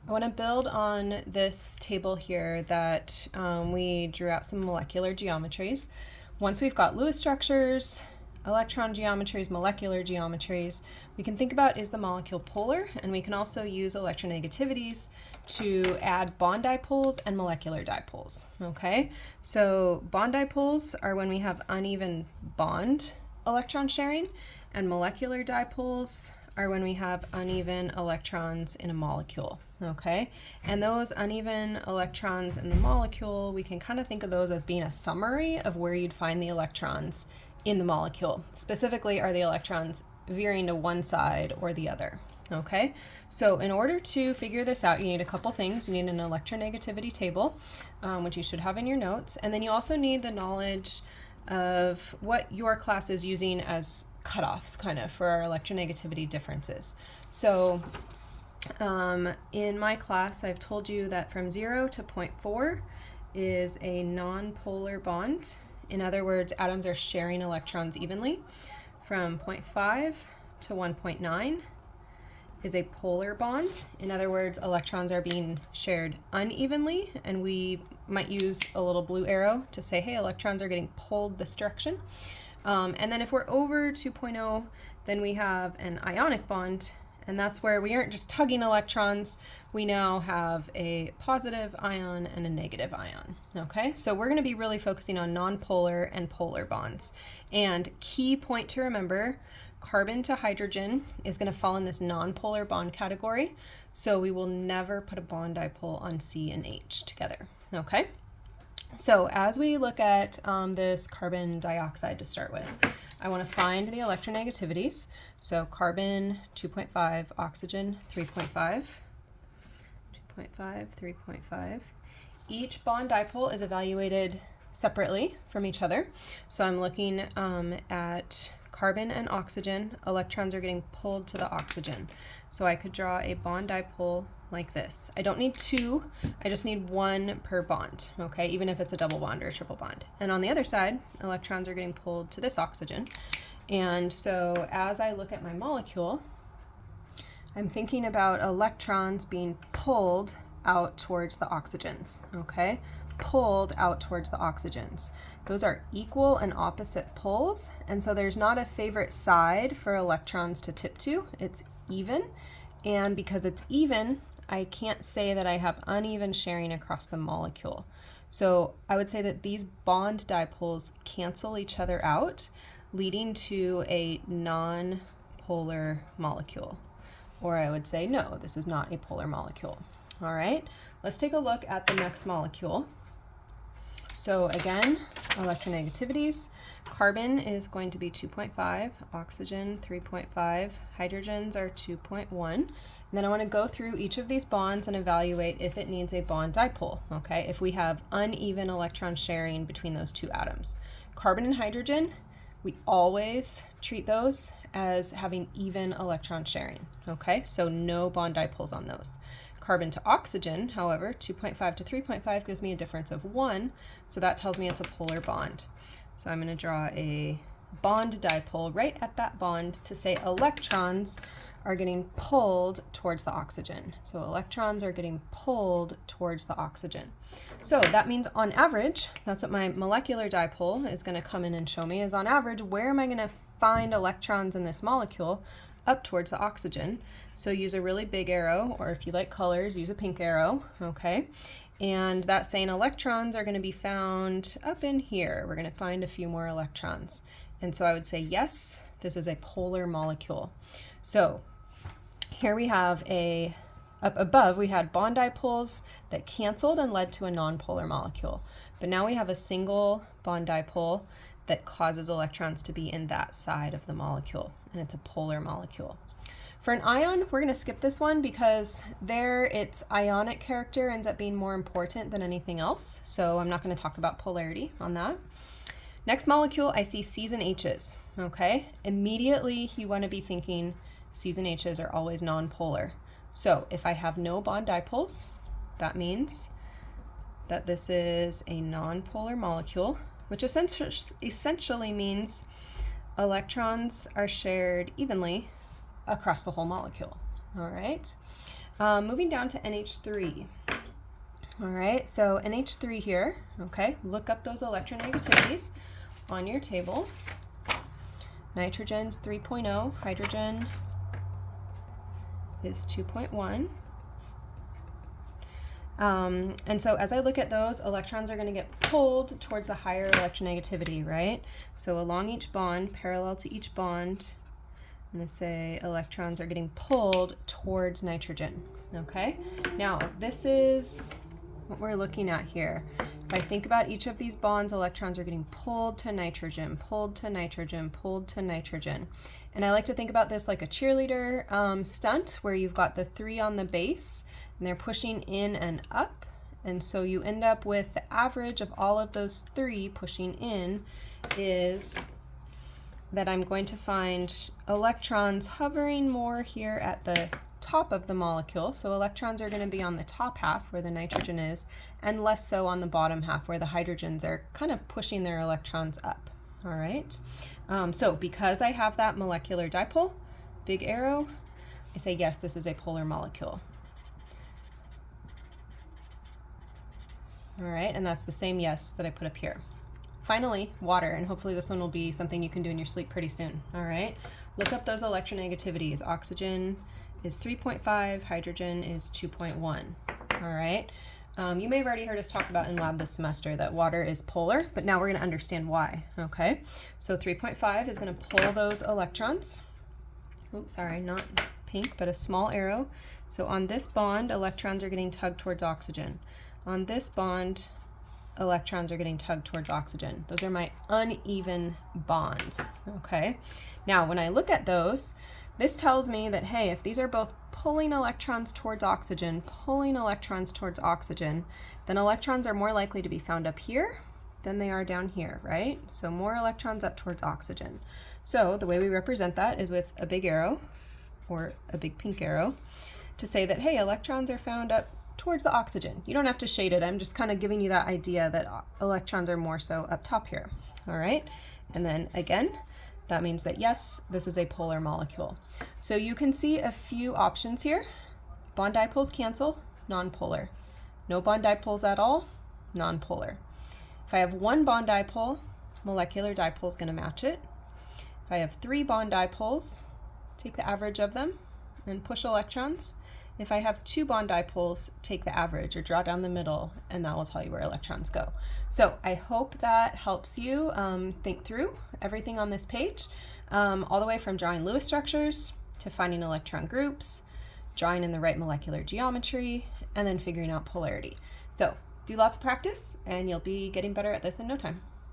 I want to build on this table here that we drew out some molecular geometries. Once we've got Lewis structures, electron geometries, molecular geometries, we can think about, is the molecule polar? And we can also use electronegativities to add bond dipoles and molecular dipoles. Okay, so bond dipoles are when we have uneven bond electron sharing, and molecular dipoles are when we have uneven electrons in a molecule, okay? And those uneven electrons in the molecule, we can kind of think of those as being a summary of where you'd find the electrons in the molecule. Specifically, are the electrons veering to one side or the other, okay? So in order to figure this out, you need a couple things. You need an electronegativity table, which you should have in your notes, and then you also need the knowledge of what your class is using as cutoffs kind of for our electronegativity differences. So in my class, I've told you that from 0 to 0.4 is a non-polar bond. In other words, atoms are sharing electrons evenly. From 0.5 to 1.9 is a polar bond. In other words, electrons are being shared unevenly, and we might use a little blue arrow to say, hey, electrons are getting pulled this direction. And then if we're over 2.0, then we have an ionic bond, and that's where we aren't just tugging electrons, we now have a positive ion and a negative ion, okay? So we're gonna be really focusing on nonpolar and polar bonds. And key point to remember, carbon to hydrogen is gonna fall in this nonpolar bond category, so we will never put a bond dipole on C and H together, okay? So as we look at this carbon dioxide to start with, I want to find the electronegativities. So carbon 2.5, oxygen 3.5, 2.5, 3.5. Each bond dipole is evaluated separately from each other. So I'm looking at carbon and oxygen. Electrons are getting pulled to the oxygen. So I could draw a bond dipole like this. I don't need two, I just need one per bond, okay, even if it's a double bond or a triple bond. And on the other side, electrons are getting pulled to this oxygen. And so as I look at my molecule, I'm thinking about electrons being pulled out towards the oxygens, okay? Pulled out towards the oxygens. Those are equal and opposite pulls, and so there's not a favorite side for electrons to tip to, it's even. And because it's even, I can't say that I have uneven sharing across the molecule. So I would say that these bond dipoles cancel each other out, leading to a non-polar molecule. Or I would say, no, this is not a polar molecule. All right, let's take a look at the next molecule. So again, electronegativities. Carbon is going to be 2.5, oxygen 3.5, hydrogens are 2.1. And then I want to go through each of these bonds and evaluate if it needs a bond dipole, okay? If we have uneven electron sharing between those two atoms. Carbon and hydrogen, we always treat those as having even electron sharing, okay? So no bond dipoles on those. Carbon to oxygen, however, 2.5 to 3.5 gives me a difference of 1, so that tells me it's a polar bond. So I'm going to draw a bond dipole right at that bond to say electrons are getting pulled towards the oxygen. So electrons are getting pulled towards the oxygen. So that means on average, that's what my molecular dipole is going to come in and show me, is on average, where am I going to find electrons in this molecule? Up towards the oxygen. So use a really big arrow, or if you like colors, use a pink arrow, okay? And that's saying electrons are going to be found up in here. We're going to find a few more electrons. And so I would say, yes, this is a polar molecule. So here we have up above, we had bond dipoles that canceled and led to a nonpolar molecule. But now we have a single bond dipole that causes electrons to be in that side of the molecule, and it's a polar molecule. For an ion, we're going to skip this one because there its ionic character ends up being more important than anything else, so I'm not going to talk about polarity on that. Next molecule, I see C's and H's, okay? Immediately you want to be thinking C's and H's are always nonpolar. So if I have no bond dipoles, that means that this is a nonpolar molecule, which essentially means electrons are shared evenly across the whole molecule, all right? Moving down to NH3. All right, so NH3 here, okay, look up those electronegativities on your table. Nitrogen's 3.0, hydrogen is 2.1. And so as I look at those, electrons are going to get pulled towards the higher electronegativity, right? So along each bond, parallel to each bond, I'm going to say electrons are getting pulled towards nitrogen, okay? Now, this is what we're looking at here. If I think about each of these bonds, electrons are getting pulled to nitrogen, pulled to nitrogen, pulled to nitrogen. And I like to think about this like a cheerleader stunt where you've got the 3 on the base and they're pushing in and up. And so you end up with the average of all of those 3 pushing in is that I'm going to find electrons hovering more here at the top of the molecule. So electrons are going to be on the top half where the nitrogen is, and less so on the bottom half where the hydrogens are kind of pushing their electrons up. All right. So because I have that molecular dipole, big arrow, I say yes, this is a polar molecule. All right, and that's the same yes that I put up here. Finally, water, and hopefully this one will be something you can do in your sleep pretty soon. All right, look up those electronegativities. Oxygen is 3.5, hydrogen is 2.1. All right, you may have already heard us talk about in lab this semester that water is polar, but now we're going to understand why. Okay, so 3.5 is going to pull those electrons. Oops, sorry, not pink, but a small arrow. So on this bond, electrons are getting tugged towards oxygen. On this bond, electrons are getting tugged towards oxygen. Those are my uneven bonds, okay? Now, when I look at those, this tells me that, hey, if these are both pulling electrons towards oxygen, then electrons are more likely to be found up here than they are down here, right? So more electrons up towards oxygen. So the way we represent that is with a big arrow, or a big pink arrow, to say that, hey, electrons are found up towards the oxygen. You don't have to shade it. I'm just kind of giving you that idea that electrons are more so up top here. All right. And then again, that means that yes, this is a polar molecule. So you can see a few options here. Bond dipoles cancel, nonpolar. No bond dipoles at all, nonpolar. If I have one bond dipole, molecular dipole is going to match it. If I have 3 bond dipoles, take the average of them and push electrons. If I have 2 bond dipoles, take the average or draw down the middle, and that will tell you where electrons go. So I hope that helps you think through everything on this page, all the way from drawing Lewis structures to finding electron groups, drawing in the right molecular geometry, and then figuring out polarity. So do lots of practice, and you'll be getting better at this in no time.